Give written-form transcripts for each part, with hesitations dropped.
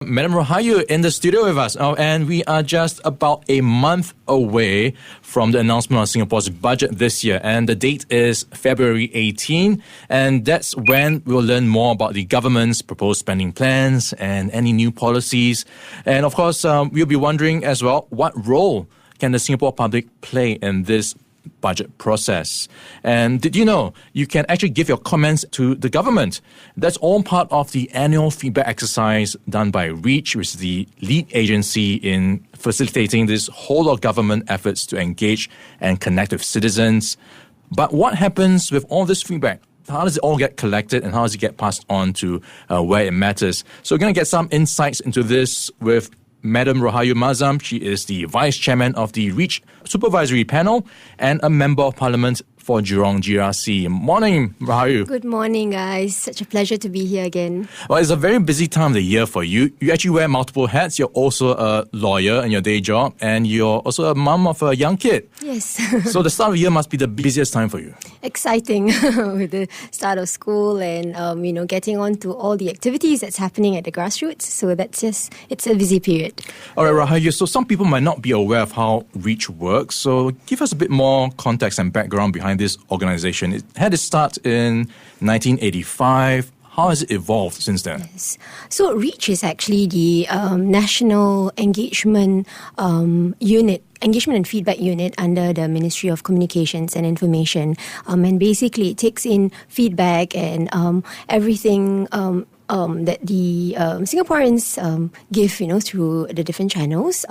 Mdm Rahayu in the studio with us. And we are just about a month away from the announcement of Singapore's budget this year. And the date is February 18. And that's when we'll learn more about the government's proposed spending plans and any new policies. And of course, we'll be wondering as well, what role can the Singapore public play in this budget process? And did you know you can actually give your comments to the government? That's all part of the annual feedback exercise done by REACH, which is the lead agency in facilitating this whole of government efforts to engage and connect with citizens. But what happens with all this feedback? How does it all get collected and how does it get passed on to where it matters? So we're going to get some insights into this with Mdm Rahayu Mahzam. She is the Vice Chairman of the REACH Supervisory Panel and a Member of Parliament for Jurong GRC. Morning, Rahayu. Good morning, guys. Such a pleasure to be here again. Well, it's a very busy time of the year for you. You actually wear multiple hats. You're also a lawyer in your day job, and you're also a mum of a young kid. Yes. So the start of the year must be the busiest time for you. Exciting with the start of school and, getting on to all the activities that's happening at the grassroots. So it's a busy period. All right, Rahayu. So some people might not be aware of how REACH works. So give us a bit more context and background behind this organization. It had its start in 1985. How has it evolved since then? Yes. So REACH is actually the National Engagement Unit, Engagement and Feedback Unit under the Ministry of Communications and Information. And basically it takes in feedback and everything that the Singaporeans give, through the different channels.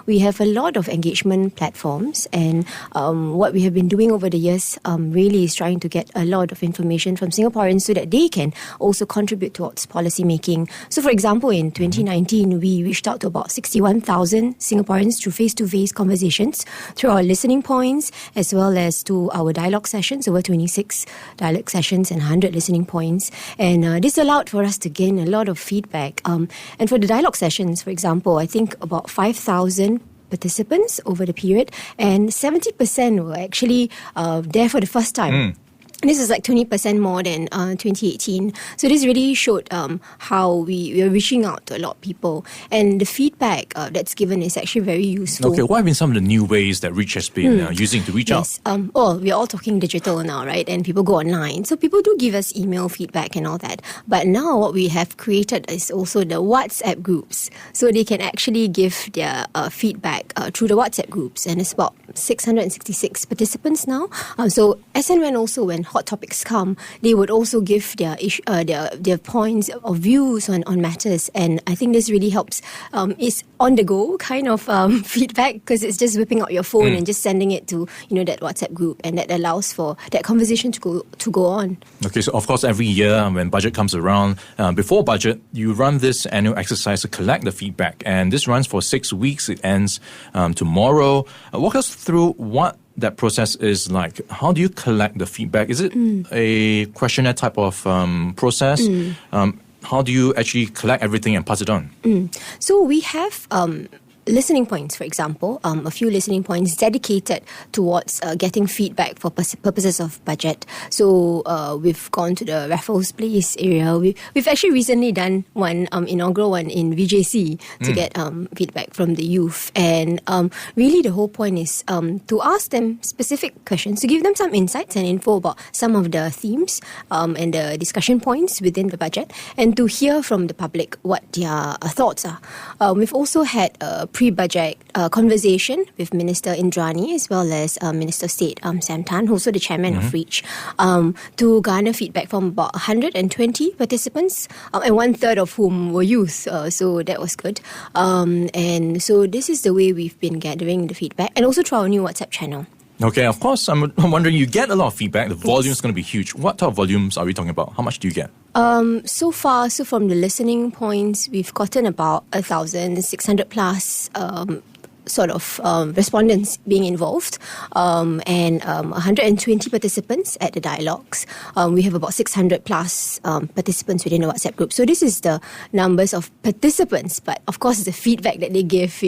We have a lot of engagement platforms, and what we have been doing over the years really is trying to get a lot of information from Singaporeans so that they can also contribute towards policy making. So, for example, in 2019, we reached out to about 61,000 Singaporeans through face-to-face conversations, through our listening points, as well as to our dialogue sessions, over 26 dialogue sessions and 100 listening points. And this allowed for us to gain a lot of feedback. And for the dialogue sessions, for example, I think about 5,000 participants over the period, and 70% were actually there for the first time. This is like 20% more than 2018. So this really showed how we are reaching out to a lot of people. And the feedback that's given is actually very useful. Okay, what have been some of the new ways that REACH has been using to reach out? We're all talking digital now, right? And people go online. So people do give us email feedback and all that. But now what we have created is also the WhatsApp groups. So they can actually give their feedback through the WhatsApp groups. And it's about 666 participants now. So as and when hot topics come, they would also give their points of views on matters. And I think this really helps. It's on the go kind of feedback, because it's just whipping out your phone and just sending it to that WhatsApp group, and that allows for that conversation to go on. Okay, so of course every year when budget comes around, before budget, you run this annual exercise to collect the feedback, and this runs for 6 weeks. It ends tomorrow. Walk us through what that process is like. How do you collect the feedback? Is it a questionnaire type of process? How do you actually collect everything and pass it on? So we have listening points, for example, a few listening points dedicated towards getting feedback for purposes of budget. So we've gone to the Raffles Place area. We've actually recently done one, inaugural one in VJC to get feedback from the youth. And really the whole point is to ask them specific questions, to give them some insights and info about some of the themes and the discussion points within the budget, and to hear from the public what their thoughts are. We've also had PreBudget conversation with Minister Indrani as well as Minister of State Sam Tan, who's also the chairman of REACH, to garner feedback from about 120 participants, and 1/3 of whom were youth. So that was good. And so this is the way we've been gathering the feedback, and also through our new WhatsApp channel. Okay, of course, I'm wondering, you get a lot of feedback. The volume is going to be huge. What type of volumes are we talking about? How much do you get? So far, from the listening points, we've gotten about 1,600 plus sort of respondents being involved, and 120 participants at the dialogues. We have about 600 plus participants within the WhatsApp group. So this is the numbers of participants, but of course the feedback that they give,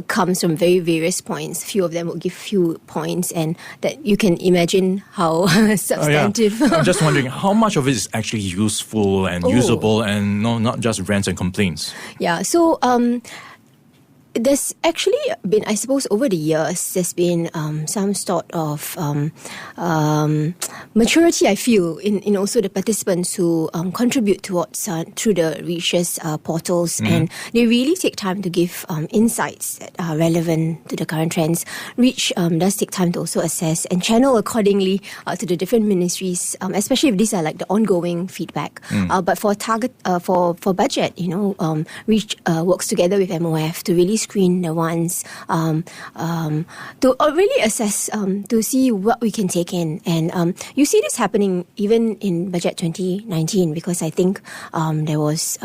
comes from very various points. Few of them will give few points, and that you can imagine how substantive. I'm just wondering how much of it is actually useful and usable, and not just rants and complaints. Yeah, so there's actually been, I suppose, over the years, there's been some sort of maturity, I feel, in also the participants who contribute towards through the Reach's portals, and they really take time to give insights that are relevant to the current trends. Reach does take time to also assess and channel accordingly to the different ministries, especially if these are like the ongoing feedback. But for budget, Reach works together with MOF to really screen the ones to really assess to see what we can take in. And you see this happening even in Budget 2019, because I think there was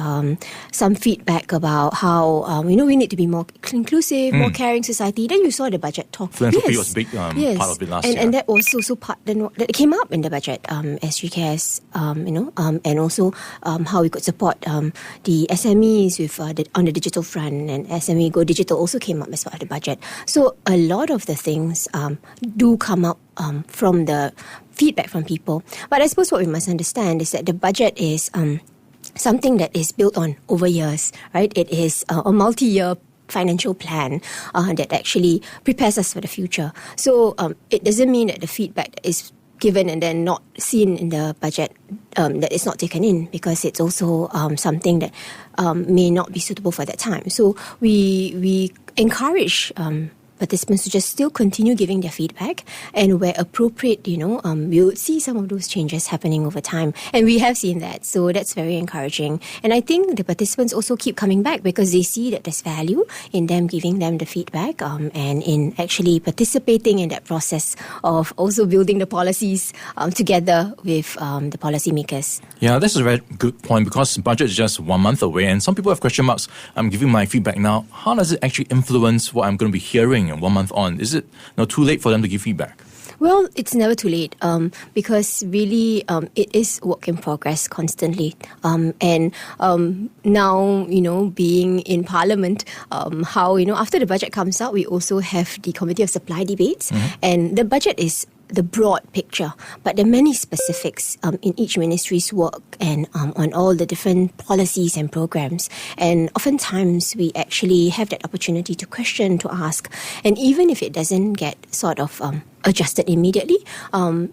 some feedback about how we need to be more inclusive, more caring society. Then you saw the budget talk. Philanthropy was a big part of it last year. And that was also part that came up in the budget, SG Cares, and also how we could support the SMEs with on the digital front, and SME Go Digital also came up as part of the budget. So a lot of the things do come up from the feedback from people. But I suppose what we must understand is that the budget is something that is built on over years, right? It is a multi-year financial plan that actually prepares us for the future. So it doesn't mean that the feedback is given and then not seen in the budget, that is not taken in, because it's also something that may not be suitable for that time. So we encourage participants to just still continue giving their feedback, and where appropriate, we would see some of those changes happening over time. And we have seen that, so that's very encouraging. And I think the participants also keep coming back because they see that there's value in them giving them the feedback, and in actually participating in that process of also building the policies together with the policymakers. Yeah, that's a very good point, because budget is just 1 month away, and some people have question marks. I'm giving my feedback now. How does it actually influence what I'm going to be hearing 1 month on? Is it too late for them to give feedback? Well, it's never too late, because really it is work in progress constantly. And now, being in Parliament, how, after the budget comes out, we also have the Committee of Supply debates, and the budget is the broad picture, but there are many specifics in each ministry's work and on all the different policies and programs. And oftentimes we actually have that opportunity to question, to ask. And even if it doesn't get sort of adjusted immediately,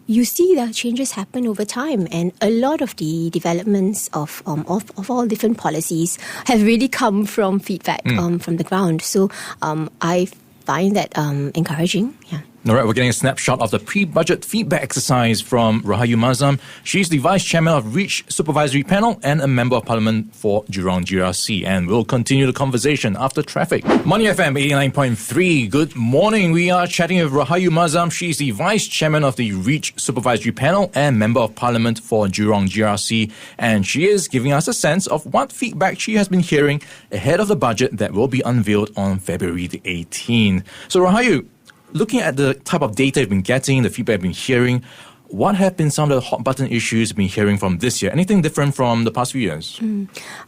you see the changes happen over time. And a lot of the developments of all different policies have really come from feedback from the ground. So I find that encouraging. Yeah. All right, we're getting a snapshot of the pre-budget feedback exercise from Rahayu Mahzam. She's the Vice Chairman of Reach Supervisory Panel and a Member of Parliament for Jurong GRC. And we'll continue the conversation after traffic. Money FM 89.3. Good morning. We are chatting with Rahayu Mahzam. She's the Vice Chairman of the Reach Supervisory Panel and Member of Parliament for Jurong GRC. And she is giving us a sense of what feedback she has been hearing ahead of the budget that will be unveiled on February the 18th. So Rahayu, looking at the type of data you've been getting, the feedback you've been hearing, what have been some of the hot button issues you've been hearing from this year? Anything different from the past few years?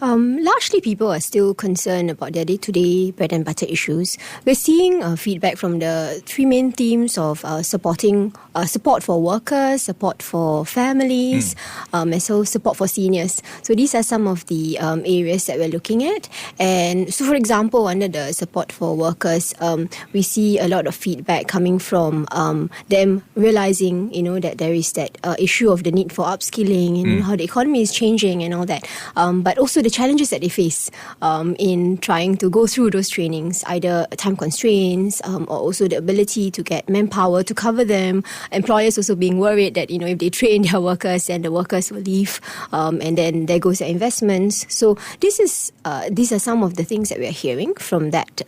Largely, people are still concerned about their day-to-day bread and butter issues. We're seeing feedback from the three main themes of support for workers, support for families, and so support for seniors. So these are some of the areas that we're looking at. And so, for example, under the support for workers, we see a lot of feedback coming from them realizing, that there is that issue of the need for upskilling and how the economy is changing and all that. But also the challenges that they face in trying to go through those trainings, either time constraints or also the ability to get manpower to cover them. Employers also being worried that, if they train their workers, then the workers will leave, and then there goes their investments. So these are some of the things that we are hearing from that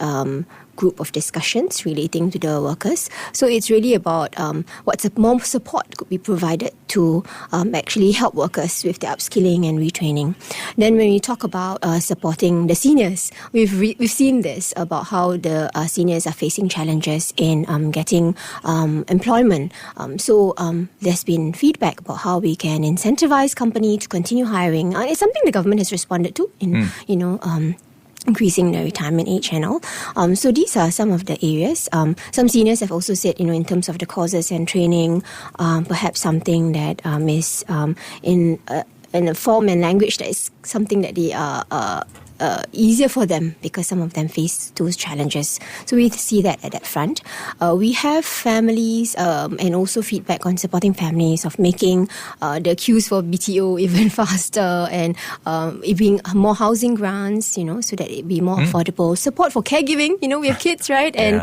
group of discussions relating to the workers. So it's really about what more support could be provided to actually help workers with their upskilling and retraining. Then when we talk about supporting the seniors, we've seen this about how the seniors are facing challenges in getting employment. So there's been feedback about how we can incentivize company to continue hiring. It's something the government has responded to in, increasing the retirement age and all. So these are some of the areas. Some seniors have also said, in terms of the courses and training, perhaps something that is in a form and language that is something that they are easier for them, because some of them face those challenges. So we see that at that front. We have families and also feedback on supporting families of making the queues for BTO even faster, and it being more housing grants, so that it be more affordable. Support for caregiving, we have kids, right? And,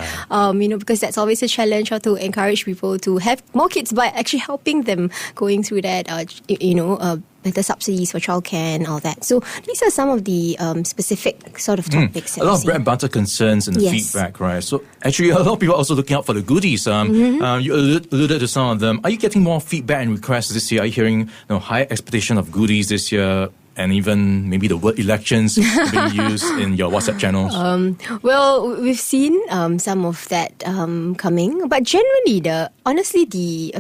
because that's always a challenge, how to encourage people to have more kids by actually helping them going through that, better subsidies for childcare and all that. So these are some of the specific sort of topics. A lot of bread and butter concerns in the feedback, right? So actually, a lot of people are also looking out for the goodies. You alluded to some of them. Are you getting more feedback and requests this year? Are you hearing higher expectation of goodies this year? And even maybe the word elections being used in your WhatsApp channels? Well, we've seen some of that coming. But generally, the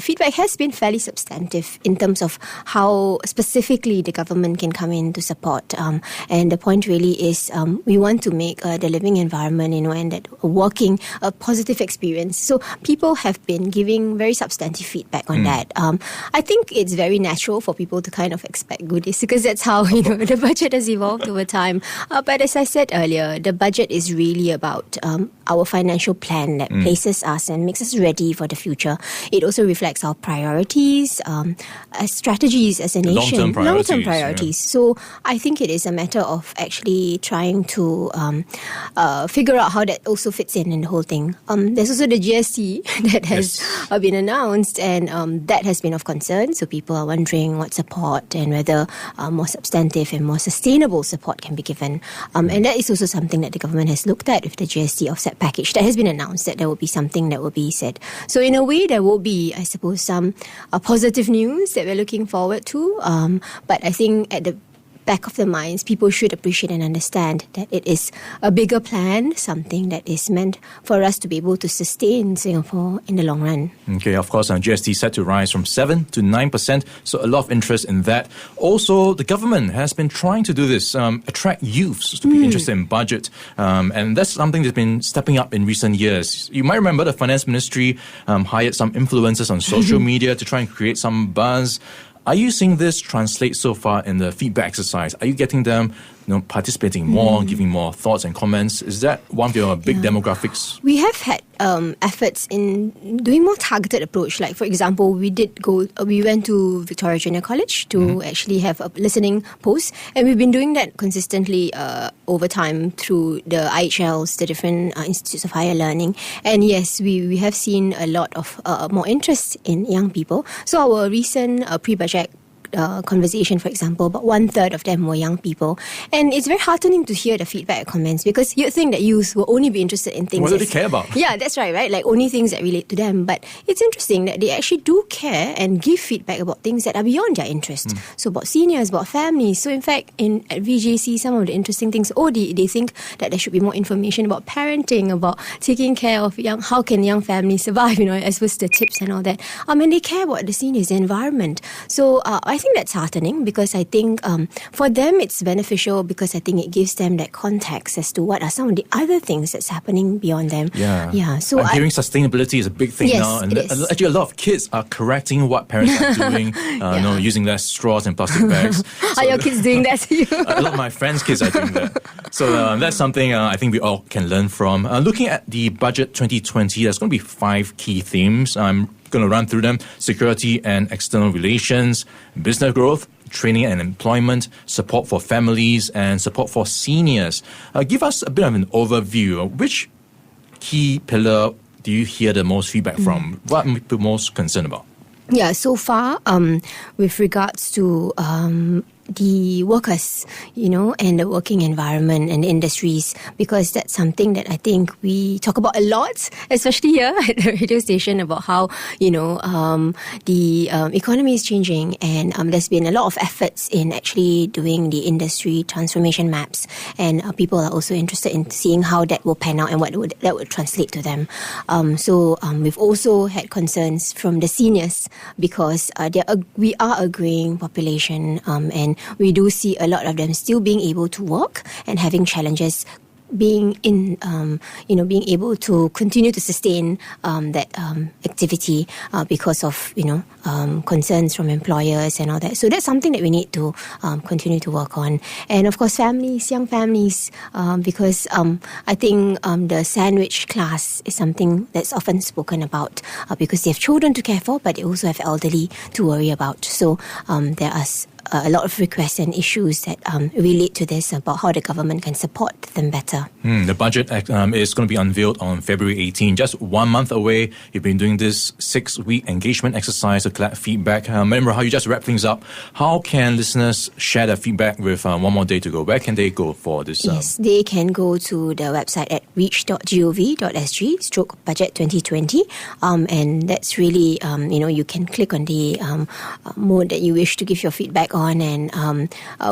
feedback has been fairly substantive in terms of how specifically the government can come in to support. And the point really is we want to make the living environment, and that working a positive experience. So people have been giving very substantive feedback on that. I think it's very natural for people to kind of expect goodies, because that's how the budget has evolved over time. But as I said earlier, the budget is really about our financial plan that places us and makes us ready for the future. It also reflects our priorities, strategies as a nation, long-term priorities. So I think it is a matter of actually trying to figure out how that also fits in the whole thing. There's also the GST that has been announced, and that has been of concern. So people are wondering what support and whether more substantive and more sustainable support can be given. And that is also something that the government has looked at with the GST offset package that has been announced, that there will be something that will be said. So in a way, there will be, I suppose, some positive news that we're looking forward to. But I think at the back of the minds, people should appreciate and understand that it is a bigger plan, something that is meant for us to be able to sustain Singapore in the long run. Okay, of course, GST set to rise from 7 to 9%, so a lot of interest in that. Also, the government has been trying to do this, attract youths to be interested in budget, and that's something that's been stepping up in recent years. You might remember the Finance Ministry hired some influencers on social media to try and create some buzz. Are you seeing this translate so far in the feedback exercise? Are you getting them participating more, giving more thoughts and comments? Is that one of your big demographics? We have had efforts in doing more targeted approach. Like, for example, we went to Victoria Junior College to actually have a listening post, and we've been doing that consistently over time through the IHLs, the different institutes of higher learning. And yes, we have seen a lot of more interest in young people. So our recent PreBudget conversation, for example, about 1/3 of them were young people. And it's very heartening to hear the feedback comments, because you'd think that youth will only be interested in things... What do they care about? Yeah, that's right? Like only things that relate to them. But it's interesting that they actually do care and give feedback about things that are beyond their interest. So about seniors, about families. So in fact, at VJC, some of the interesting things, they think that there should be more information about parenting, about taking care of how can young families survive, as well as the tips and all that. And they care about the seniors, the environment. So I think that's heartening, because I think for them it's beneficial, because I think it gives them that context as to what are some of the other things that's happening beyond them. Yeah. So I'm hearing sustainability is a big thing now, and actually a lot of kids are correcting what parents are doing, using less straws and plastic bags. So are your kids doing that to you? A lot of my friends' kids are doing that. So that's something I think we all can learn from. Looking at the budget 2020, there's going to be 5 key themes. I'm going to run through them: security and external relations, business growth, training and employment, support for families, and support for seniors. Give us a bit of an overview. Which key pillar do you hear the most feedback from? What are you most concerned about? Yeah, so far, with regards to the workers, and the working environment and the industries, because that's something that I think we talk about a lot, especially here at the radio station, about how, the economy is changing, and there's been a lot of efforts in actually doing the industry transformation maps, and people are also interested in seeing how that will pan out and what that would translate to them. So we've also had concerns from the seniors, because we are a growing population, and we do see a lot of them still being able to work and having challenges being able to continue to sustain that activity because of concerns from employers and all that. So that's something that we need to continue to work on. And of course, young families, because I think the sandwich class is something that's often spoken about, because they have children to care for, but they also have elderly to worry about. So there are a lot of requests and issues that relate to this, about how the government can support them better. The budget is going to be unveiled on February 18, just 1 month away. You've been doing this 6-week engagement exercise to collect feedback. Mdm Rahayu, you just wrap things up. How can listeners share their feedback with one more day to go? Where can they go for this? Yes, they can go to the website at reach.gov.sg/budget 2020. And that's really, you can click on the mode that you wish to give your feedback on, and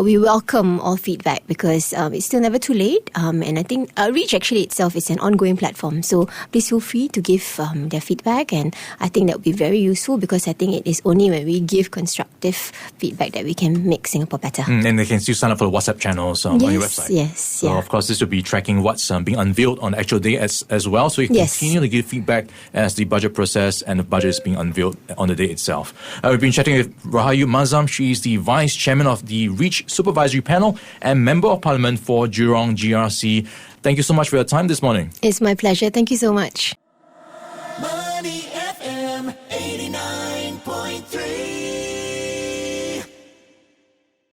we welcome all feedback, because it's still never too late, and I think Reach actually itself is an ongoing platform, so please feel free to give their feedback, and I think that would be very useful, because I think it is only when we give constructive feedback that we can make Singapore better. And they can still sign up for the WhatsApp channels on your website. Yes, so of course this will be tracking what's being unveiled on the actual day as well, so you can continue to give feedback as the budget process and the budget is being unveiled on the day itself. We've been chatting with Rahayu Mahzam. She's the Vice Chairman of the Reach Supervisory Panel and Member of Parliament for Jurong GRC. Thank you so much for your time this morning. It's my pleasure. Thank you so much. Money FM 89.3